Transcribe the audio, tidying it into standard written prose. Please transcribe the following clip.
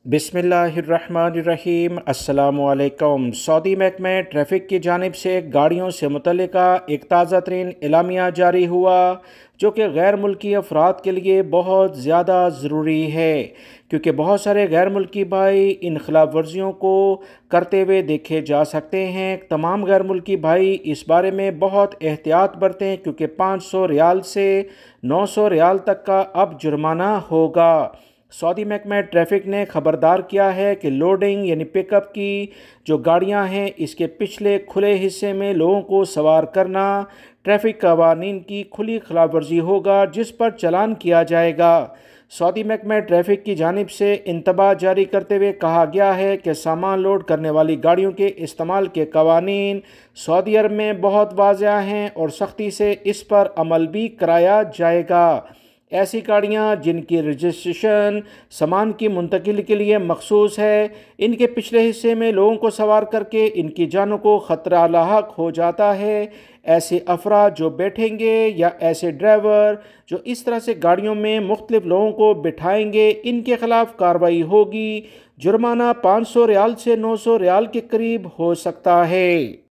बिस्मिल्लाहिर्रहमानिर्रहीम। अस्सलामु अलैकुम। सऊदी महकमे ट्रैफ़िक की जानिब से गाड़ियों से मुतल्लिका एक ताज़ा तरीन एलामिया जारी हुआ, जो कि गैर मुल्की अफराद के लिए बहुत ज़्यादा ज़रूरी है, क्योंकि बहुत सारे गैर मुल्की भाई इन खिलाफ वर्जियों को करते हुए देखे जा सकते हैं। तमाम गैर मुल्की भाई इस बारे में बहुत एहतियात बरतें, क्योंकि 500 रियाल से 900 रियाल तक का अब जुर्माना होगा। सऊदी महकमा ट्रैफ़िक ने खबरदार किया है कि लोडिंग यानी पिकअप की जो गाड़ियां हैं, इसके पिछले खुले हिस्से में लोगों को सवार करना ट्रैफ़िक कवानीन की खुली खिलाफ वर्जी होगा, जिस पर चालान किया जाएगा। सऊदी महकमा ट्रैफ़िक की जानिब से इंतबाह जारी करते हुए कहा गया है कि सामान लोड करने वाली गाड़ियों के इस्तेमाल के कवानीन सऊदी अरब में बहुत वाज़ेह हैं और सख्ती से इस पर अमल भी कराया जाएगा। ऐसी गाड़ियाँ जिनकी रजिस्ट्रेशन सामान की मुंतकिली के लिए मखसूस है, इनके पिछले हिस्से में लोगों को सवार करके इनकी जानों को ख़तरा लाहक हो जाता है। ऐसे अफराद जो बैठेंगे या ऐसे ड्राइवर जो इस तरह से गाड़ियों में मुख्तलिफ लोगों को बिठाएंगे, इनके ख़िलाफ़ कार्रवाई होगी। जुर्माना 500 रियाल से 900 रियाल के करीब हो सकता है।